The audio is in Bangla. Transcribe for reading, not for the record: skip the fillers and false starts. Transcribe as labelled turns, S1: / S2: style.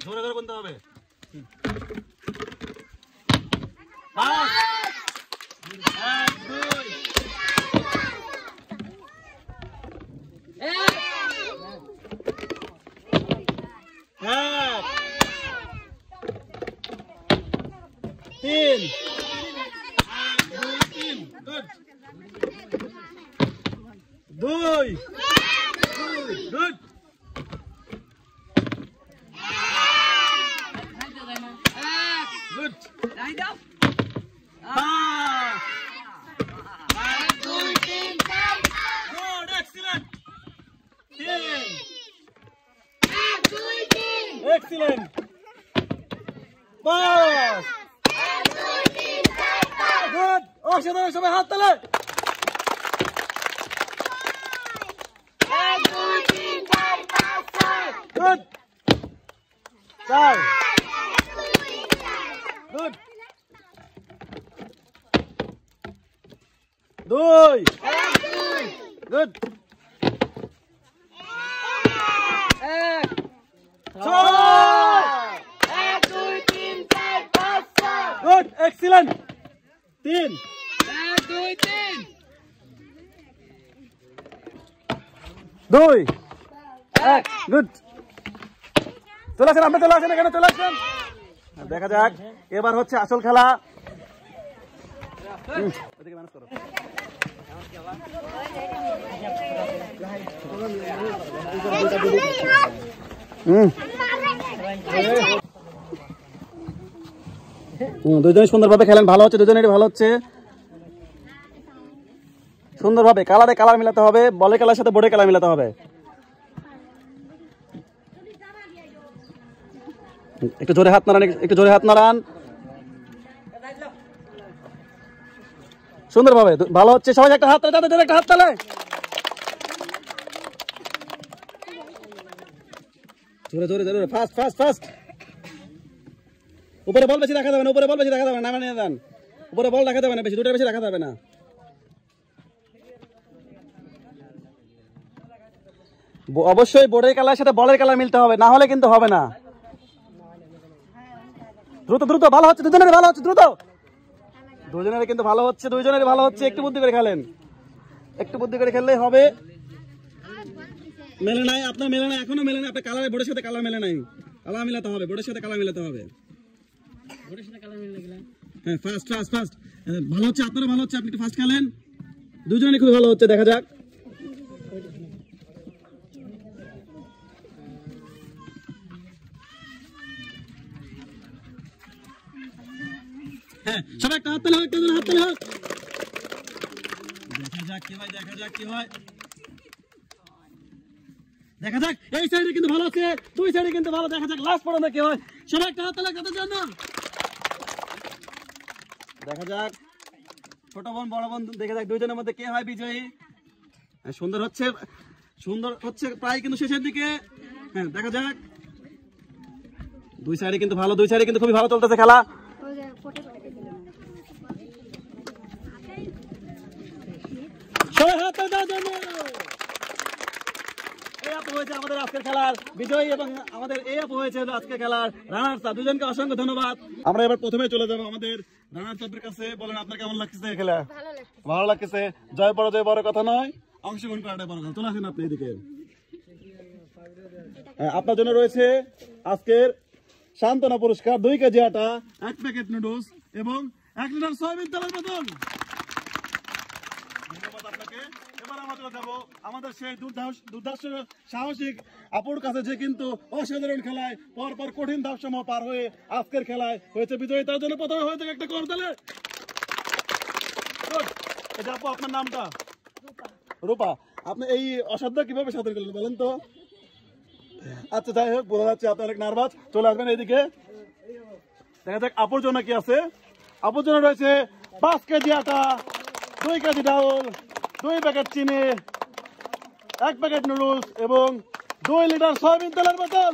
S1: ধরে ধরে গুনতে হবে। দুই good good excellent pass good অসাধারণ সবাই হাত তালে good চার good দুই good good excellent তিন দুই এক গুড চলে আসেন আপনি চলে আসেন এখানে চলে আসেন দেখা যাক এবার হচ্ছে আসল খেলা দুজনে সুন্দরভাবে খেলেন ভালো হচ্ছে দুজনেরই ভালো হচ্ছে সুন্দরভাবে কালারে কালার মিলাতে হবে বলের কালার সাথে বোর্ডের কালার মিলাতে হবে একটু জোরে হাত নাড়ান একটু জোরে হাত নাড়ান সুন্দরভাবে ভালো হচ্ছে সবাই একটা হাত তালে তাদের একটা হাত তালে জোরে জোরে জোরে ফাস্ট ফাস্ট ফাস্ট উপরে বল বেশি রাখা যাবে না উপরে বল বেশি রাখা যাবে না নামে নিয়ে যান উপরে বল রাখা যাবে না বেশি দুটোর বেশি রাখা যাবে না অবশ্যই বোর্ডের কালার সাথে বলের কালার মিলতে হবে না হলে কিন্তু হবে না দ্রুত দ্রুত ভালো হচ্ছে দুজনের ভালো হচ্ছে দ্রুত দুজনের কিন্তু ভালো হচ্ছে দুইজনের ভালো হচ্ছে একটু বুদ্ধি করে খেলেন একটু বুদ্ধি করে খেললেই হবে মেলে নাই আপনার মেলে নাই এখনো মেলে নাই আপনার কালার বোর্ডের সাথে কালার মেলে নাই কালার মিলাতে হবে বোর্ডের সাথে কালার মিলাতে হবে বোর্ডের সাথে কালার মিলে গেলেন হ্যাঁ ফাস্ট ফাস্ট ফাস্ট ভালো হচ্ছে আপনারও ভালো হচ্ছে আপনি একটু ফাস্ট খেলেন দুজনেরই খুব ভালো হচ্ছে দেখা যাক হ্যাঁ সবাই একটা হাত তালে হোক একটা হাত তালে হোক দেখা যাক কি হয় দেখা যাক কি হয় দেখা যাক এই সাইডে কিন্তু ভালো আছে দুই সাইডে কিন্তু ভালো দেখা যাক লাস্ট পর্যন্ত কি হয় সবাই একটা হাত তালে কাদের জন্য দেখা যাক ছোট বোন বড় বোন দেখা যাক দুইজনের মধ্যে কে হয় বিজয়ী সুন্দর হচ্ছে প্রায় কিন্তু শেষের দিকে হ্যাঁ দেখা যাক দুই সাইডে কিন্তু ভালো দুই সাইডে কিন্তু খুবই ভালো চলতেছে খেলা আমাদের আজকের খেলার বিজয়ী এবং আমাদের এই আপু হয়েছে আজকের খেলার রানার্স আপ দুজনকে অসংখ্য ধন্যবাদ আমরা এবার প্রথমে চলে যাবো আমাদের রানার্স আপের কাছে বলেন আপনার কেমন লাগছে খেলা ভালো লাগছে জয় পরাজয় বড় কথা নয় অংশগ্রহণ করাটাই বড় কথা চলে আসেন আপনি এদিকে আপনার জন্য রয়েছে আজকের সান্ত্বনা পুরস্কার 2 কেজি আটা 1 প্যাকেট নুডলস এবং 1 লিটার সয়াবিন তেলের বোতল ধন্যবাদ আপনাকে এবার আমরা চলে যাবো আমাদের সেই দুর্ধর্ষ সাহসিক আপুর কাছে যে কিন্তু অসাধারণ খেলায় পরপর কঠিন ধাপসমূহ পার হয়ে আজকের খেলায় হয়েছে বিজয়ী তার জন্য প্রথমে হয়েছে একটা করতালে এটা আপু আপনার নামটা রূপা আপনি এই অসাধ্য কিভাবে সাঁতার করলেন বলেন তো আচ্ছা যাই হোক বোঝা যাচ্ছে আপনি অনেক নার্ভাস চলে আসবেন এইদিকে দেখা যাক আপুর জন্য কি আছে আপুর জন্য রয়েছে 5 কেজি আটা 2 কেজি ডাউল 2 প্যাকেট চিনি, 1 প্যাকেট নুডলস এবং 2 লিটার সয়াবিন তেলের বোতল।